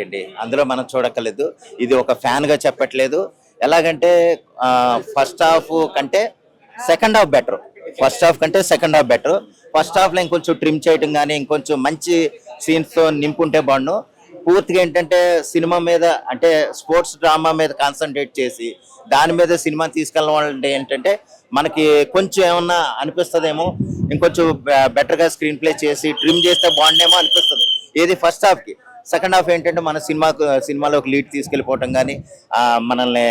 అండి అందులో మనం చూడక్కర్లేదు. ఇది ఒక ఫ్యాన్ గా చెప్పట్లేదు. ఎలాగంటే ఫస్ట్ హాఫ్ కంటే second half better. First half కంటే second half better. First half లో ఇంకొంచెం ట్రిమ్ చేయడం కానీ ఇంకొంచెం మంచి సీన్స్ తో నింపుంటే బాగుండు. పూర్తిగా ఏంటంటే సినిమా మీద అంటే స్పోర్ట్స్ డ్రామా మీద కాన్సన్ట్రేట్ చేసి దాని మీద సినిమా తీసుకెళ్ళాలంటే ఏంటంటే మనకి కొంచెం ఏమన్నా అనిపిస్తుందేమో, ఇంకొంచెం బెటర్ గా స్క్రీన్ ప్లే చేసి ట్రిమ్ చేస్తే బాగుండేమో అనిపిస్తుంది. ఏది ఫస్ట్ హాఫ్ కి. సెకండ్ హాఫ్ ఏంటంటే మన సినిమాలో ఒక లీడ్ తీసుకెళ్ళిపోవటం కానీ మనల్ని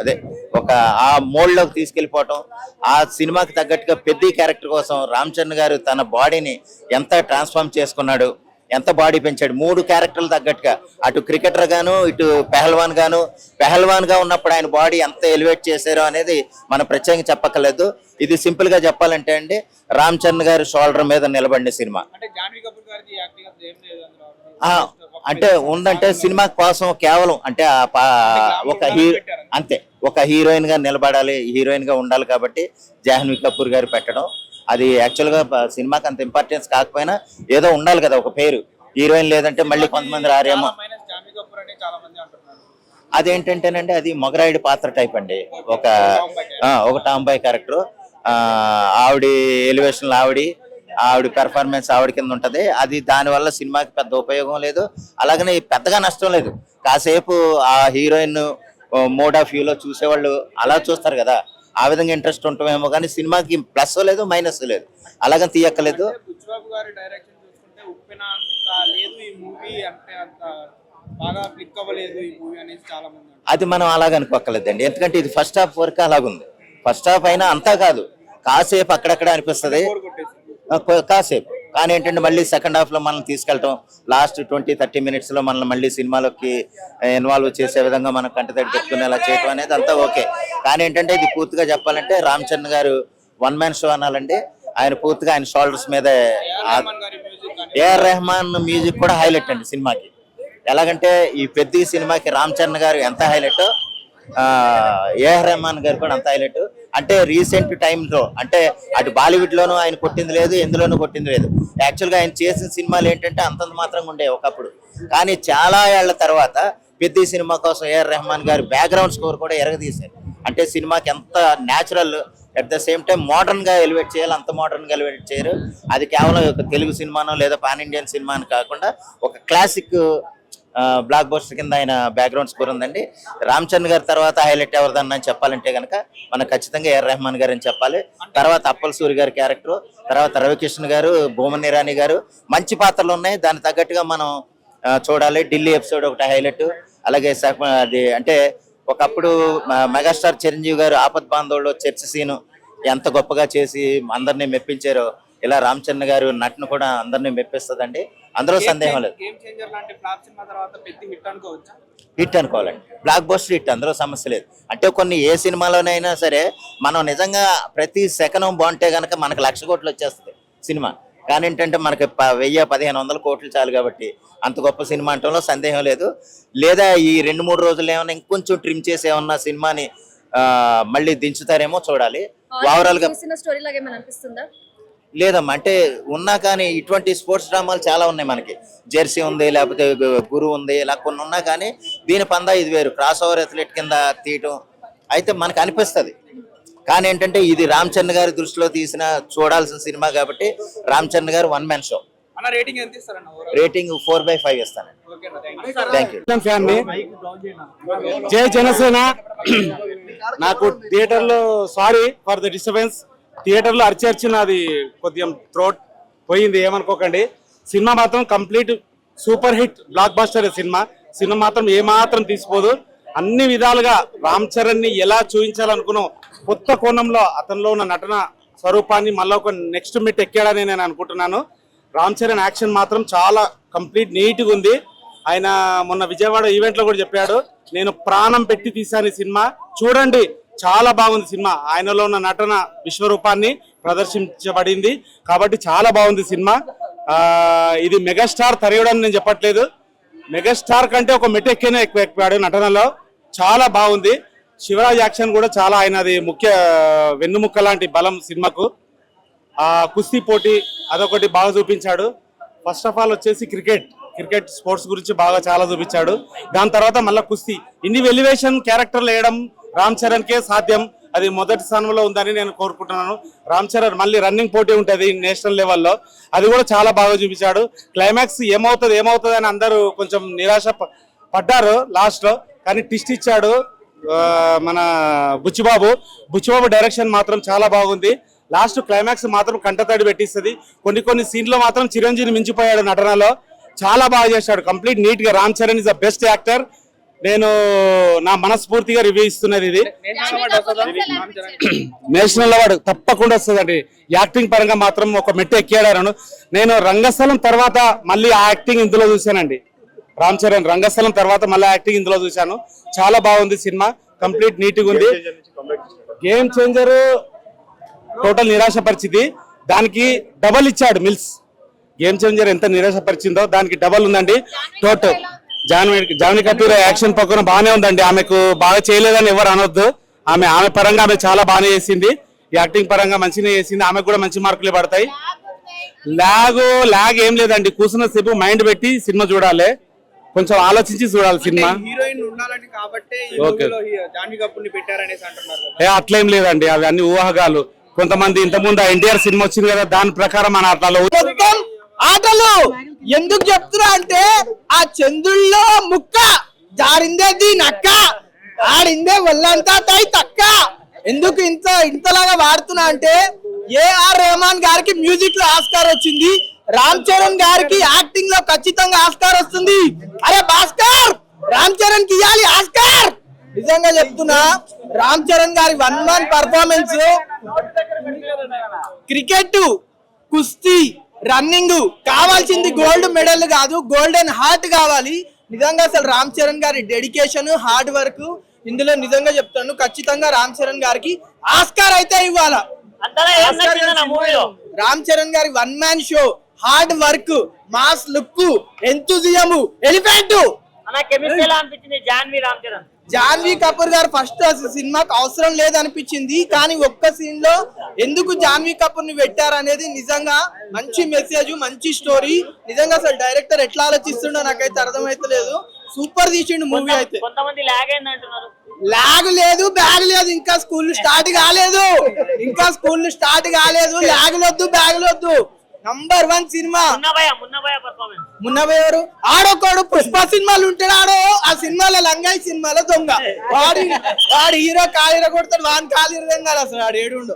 అదే ఒక ఆ మోడ్ లోకి తీసుకెళ్ళిపోవటం, ఆ సినిమాకి తగ్గట్టుగా పెద్ద క్యారెక్టర్ కోసం రామ్ చరణ్ గారు తన బాడీని ఎంత ట్రాన్స్ఫార్మ్ చేసుకున్నాడు, ఎంత బాడీ పెంచాడు. 3 క్యారెక్టర్లు తగ్గట్టుగా అటు క్రికెటర్ గాను ఇటు పెహల్వాన్ గా ఉన్నప్పుడు ఆయన బాడీ ఎంత ఎలివేట్ చేశారో అనేది మనం ప్రత్యేకంగా చెప్పక్కర్లేదు. ఇది సింపుల్ గా చెప్పాలంటే అండి రామ్ చరణ్ గారి షోల్డర్ మీద నిలబడిన సినిమా. అంటే ఉందంటే సినిమా కోసం కేవలం అంటే ఒక అంతే ఒక హీరోయిన్ గా నిలబడాలి, హీరోయిన్ గా ఉండాలి కాబట్టి జాహ్నవి కపూర్ గారు పెట్టడం. అది యాక్చువల్ గా సినిమాకి అంత ఇంపార్టెన్స్ కాకపోయినా ఏదో ఉండాలి కదా ఒక పేరు. హీరోయిన్ లేదంటే మళ్ళీ కొంతమంది రారేమో. అదేంటంటేనండి అది మొగరాయుడు పాత్ర టైప్ అండి. ఒక టాంబాయ్ క్యారెక్టర్. ఆవిడ ఎలివేషన్ ఆవిడ పెర్ఫార్మెన్స్ ఆవిడ కింద ఉంటది. అది దానివల్ల సినిమాకి పెద్ద ఉపయోగం లేదు, అలాగనే పెద్దగా నష్టం లేదు. కాసేపు ఆ హీరోయిన్ మోడ్ ఆఫ్ వ్యూలో చూసేవాళ్ళు అలా చూస్తారు కదా, ఆ విధంగా ఇంట్రెస్ట్ ఉంటామేమో కానీ సినిమాకి ప్లస్ లేదు మైనస్ లేదు, అలాగని తీయక్కలేదు. అది మనం అలాగ అనుకోక్కర్లేదండి, ఎందుకంటే ఇది ఫస్ట్ హాఫ్ వరకు అలాగుంది. ఫస్ట్ హాఫ్ అయినా అంతా కాదు, కాసేపు అక్కడక్కడ అనిపిస్తుంది కాసేపు. కానీ ఏంటంటే మళ్ళీ సెకండ్ హాఫ్ లో మనం తీసుకెళ్ళటం, లాస్ట్ 20-30 మినిట్స్ లో మనల్ని మళ్ళీ సినిమాలోకి ఇన్వాల్వ్ చేసే విధంగా మనం కంటతడి పెట్టుకునేలా చేయటం అనేది అంతా ఓకే. కానీ ఏంటంటే ఇది పూర్తిగా చెప్పాలంటే రామ్ చరణ్ గారు వన్ మ్యాన్ షో అనాలండి. ఆయన పూర్తిగా ఆయన షోల్డర్స్ మీద. ఏఆర్ రెహమాన్ మ్యూజిక్ కూడా హైలైట్ అండి సినిమాకి. ఎలాగంటే ఈ పెద్ద సినిమాకి రామ్ చరణ్ గారు ఎంత హైలైట్, ఏఆర్ రెహమాన్ గారు కూడా అంత హైలైట్. అంటే రీసెంట్ టైంలో అంటే అటు బాలీవుడ్ లోనూ ఆయన కొట్టింది లేదు, ఎందులోనూ కొట్టింది లేదు. యాక్చువల్ గా ఆయన చేసిన సినిమాలు ఏంటంటే అంతంత మాత్రంగా ఉండే ఒకప్పుడు. కానీ చాలా ఏళ్ల తర్వాత పెద్ద సినిమా కోసం ఏఆర్ రెహమాన్ గారు బ్యాక్గ్రౌండ్ స్కోర్ కూడా ఎరగదీశారు. అంటే సినిమాకి ఎంత natural, at the same time modern గా ఎలివేట్ చేయాలి, అంత మోడర్న్ గా ఎలివేట్ చేయరు. అది కేవలం ఒక తెలుగు సినిమానో లేదా పాన్ ఇండియన్ సినిమా అని కాకుండా ఒక క్లాసిక్ బ్లాక్ బస్టర్ కింద ఆయన బ్యాక్గ్రౌండ్ స్కోర్ ఉందండి. రామ్ చరణ్ గారి తర్వాత హైలైట్ ఎవరిదన్నా చెప్పాలంటే కనుక మనకు ఖచ్చితంగా ఏఆర్ రెహమాన్ గారు అని చెప్పాలి. తర్వాత అప్పల్ సూరి గారి క్యారెక్టర్, తర్వాత రవికృష్ణ గారు, భూమన్ ఇరానీ గారు మంచి పాత్రలు ఉన్నాయి. దానికి తగ్గట్టుగా మనం చూడాలి. ఢిల్లీ ఎపిసోడ్ ఒకటి హైలైట్. అలాగే అది అంటే ఒకప్పుడు మెగాస్టార్ చిరంజీవి గారు ఆపద్ బాంధవుల్లో చర్చ సీను ఎంత గొప్పగా చేసి అందరినీ మెప్పించారో, ఇలా రామ్ చరణ్ గారు నటన కూడా అందరినీ మెప్పిస్తుందండి, అందులో సందేహం లేదు. హిట్ అనుకోవాలండి, బ్లాక్ బస్టర్ హిట్, అందులో సమస్య లేదు. అంటే కొన్ని ఏ సినిమాలోనైనా సరే మనం నిజంగా ప్రతి సెకనం బాగుంటే కనుక మనకు 1,00,000 కోట్లు వచ్చేస్తుంది సినిమా. కానీ ఏంటంటే మనకి 1000-1500 కోట్లు చాలు కాబట్టి అంత గొప్ప సినిమా అంటంలో సందేహం లేదు. లేదా ఈ 2-3 రోజులు ఏమన్నా ఇంకొంచెం ట్రిమ్ చేసి ఏమన్నా సినిమాని మళ్ళీ దించుతారేమో చూడాలి. ఓవరాల్ గా లేదమ్మా, అంటే ఉన్నా కానీ ఇటువంటి స్పోర్ట్స్ డ్రామాలు చాలా ఉన్నాయి మనకి. జెర్సీ ఉంది, లేకపోతే గురు ఉంది, ఇలా కొన్ని ఉన్నా కానీ దీని పందా ఇది వేరు. క్రాస్ ఓవర్ అథ్లెట్ కింద తీయటం అయితే మనకు అనిపిస్తుంది. కానీ ఏంటంటే ఇది రామ్ చరణ్ గారి దృష్టిలో తీసిన చూడాల్సిన సినిమా కాబట్టి రామ్ చరణ్ గారు వన్ మ్యాన్ షో. రేటింగ్ 4/5 ఇస్తానండి. జై జనసేన. నాకు థియేటర్ లో sorry for the disturbance, theatre లో అరిచి నాది కొద్దిగా థ్రోట్ పోయింది, ఏమనుకోకండి. సినిమా మాత్రం complete super hit block buster. Cinema మాత్రం ఏమాత్రం తీసిపోదు. అన్ని విధాలుగా రామ్ చరణ్ ని ఎలా చూపించాలనుకున్నాం కొత్త కోణంలో అతనిలో ఉన్న నటన స్వరూపాన్ని మళ్ళీ ఒక నెక్స్ట్ మిట్ ఎక్కాడని నేను అనుకుంటున్నాను. రామ్ చరణ్ యాక్షన్ మాత్రం చాలా కంప్లీట్ నీట్గా ఉంది. ఆయన మొన్న విజయవాడ ఈవెంట్ లో కూడా చెప్పాడు, నేను ప్రాణం పెట్టి తీశాను ఈ సినిమా, చూడండి చాలా బాగుంది సినిమా. ఆయనలో ఉన్న నటన విశ్వరూపాన్ని ప్రదర్శించబడింది కాబట్టి చాలా బాగుంది సినిమా. ఇది మెగాస్టార్ తరగడని నేను చెప్పట్లేదు, మెగాస్టార్ కంటే ఒక మెట్ ఎక్కాడు నటనలో, చాలా బాగుంది. శివరాజ్ యాక్షన్ కూడా చాలా, ఆయనది ముఖ్య వెన్నుముక్క లాంటి బలం సినిమాకు. కుస్తీ పోటీ అదొకటి బాగా చూపించాడు. ఫస్ట్ ఆఫ్ ఆల్ వచ్చేసి క్రికెట్ క్రికెట్ స్పోర్ట్స్ గురించి బాగా చాలా చూపించాడు. దాని తర్వాత మళ్ళీ కుస్తీ, ఇన్ని ఎలివేషన్ క్యారెక్టర్లు వేయడం రామ్ చరణ్ కే సాధ్యం. అది మొదటి స్థానంలో ఉందని నేను కోరుకుంటున్నాను. రామ్ చరణ్ మళ్ళీ రన్నింగ్ పోటీ ఉంటుంది నేషనల్ లెవెల్లో, అది కూడా చాలా బాగా చూపించాడు. క్లైమాక్స్ ఏమవుతుంది అని అందరూ కొంచెం నిరాశ పడ్డారు లాస్ట్ లో, కానీ ట్విస్ట్ ఇచ్చాడు మన బుచ్చిబాబు డైరెక్షన్ మాత్రం చాలా బాగుంది. లాస్ట్ క్లైమాక్స్ మాత్రం కంటతడి పెట్టిస్తుంది. కొన్ని సీన్లో మాత్రం చిరంజీవిని మించిపోయాడు నటనలో, చాలా బాగా చేశాడు. కంప్లీట్ నీట్ గా Ram Charan is the best actor. నేను నా మనస్ఫూర్తిగా రివ్యూ ఇస్తున్నది. ఇది నేషనల్ అవార్డు తప్పకుండా వస్తుందండి. యాక్టింగ్ పరంగా మాత్రం ఒక మెట్టు ఎక్కాడాను. నేను రంగస్థలం తర్వాత మళ్ళీ ఆ యాక్టింగ్ ఇందులో చూశానండి. రామ్ చరణ్ రంగస్థలం తర్వాత మళ్ళీ యాక్టింగ్ ఇందులో చూశాను. చాలా బాగుంది సినిమా, కంప్లీట్ నీట్గా ఉంది. గేమ్ చేంజర్ టోటల్ నిరాశపరిచింది, దానికి డబల్ ఇచ్చాడు మిల్స్. గేమ్ చేంజర్ ఎంత నిరాశపరిచిందో దానికి డబల్ ఉందండి. టోటల్ జాన్వీ కపూర్ యాక్షన్ పక్కన బాగానే ఉందండి. ఆమెకు బాగా చేయలేదని ఎవరు అనొద్దు. ఆమె పరంగా ఆమె చాలా బాగానే చేసింది. యాక్టింగ్ పరంగా మంచిగా చేసింది. ఆమెకు కూడా మంచి మార్కులు పడతాయి. లాగ్ ఏం లేదండి. కూర్చున్న సేపు మైండ్ పెట్టి సినిమా చూడాలి, కొంచెం ఆలోచించి చూడాలి సినిమా. హీరోయిన్ ఉండాలని కాబట్టి జాన్వీ కపూర్ ని పెట్టారనేసి అంటున్నారు. అట్లేం లేదండి, అవి అన్ని ఊహాగాలు. కొంతమంది ఇంతకుముందు ఎన్టీఆర్ సినిమా వచ్చింది కదా, దాని ప్రకారం మన అట్లా మొత్తం ఆటలు ఎందుకు చెప్తున్నా అంటే ఆ చంద్రుల్లో ముక్క జారిందే దీనక్క, ఆడిందే ఒళ్ళంతా తాయి తక్క. ఎందుకు ఇంతలాగా వాడుతున్నా అంటే ఏఆర్ రెహమాన్ గారికి మ్యూజిక్ లో ఆస్కార్ వచ్చింది, రామ్ చరణ్ గారికి యాక్టింగ్ లో ఖచ్చితంగా ఆస్కార్ వస్తుంది. అరే భాస్కర్, రామ్ చరణ్ కి ఇవ్వాలి ఆస్కార్. నిజంగా చెప్తున్నా, రామ్ చరణ్ గారి 1 man పర్ఫార్మెన్స్, క్రికెట్, కుస్తీ, రన్నింగ్ కావాల్సింది గోల్డ్ మెడల్ కాదు, గోల్డెన్ హార్ట్ కావాలి. నిజంగా అసలు రామ్ చరణ్ గారి డెడికేషన్, హార్డ్ వర్క్ ఇందులో నిజంగా చెప్తాను, ఖచ్చితంగా రామ్ చరణ్ గారికి ఆస్కార్ అయితే ఇవ్వాలా. రామ్ చరణ్ గారి 1 man show, hard work, mass look, enthusiasm, elephant. Janhvi Kapoor గారు ఫస్ట్ సినిమాకి అవసరం లేదనిపించింది, కానీ ఒక్క సీన్ లో ఎందుకు జాన్వీ కపూర్ ని పెట్టారు అనేది నిజంగా మంచి మెసేజ్, మంచి స్టోరీ. నిజంగా అసలు డైరెక్టర్ ఎట్లా ఆలోచిస్తుండో నాకైతే అర్థమైతలేదు. సూపర్ తీసిండు మూవీ అయితే. లాగ్ లేదు, బ్యాగ్ లేదు, ఇంకా స్కూల్ స్టార్ట్ కాలేదు, లాగ్ వద్దు, బ్యాగ్ వద్దు. నంబర్ 1 సినిమా. మున్నభయ ఎవరు? ఆడొకడు పుష్ప సినిమాలు ఉంటాడు, ఆడో ఆ సినిమాలో లంగాయి సినిమాలో దొంగ. వాడు హీరో కాలిర కొడతాడు, వాని కాలిర అసలు ఆడు ఏడుండు.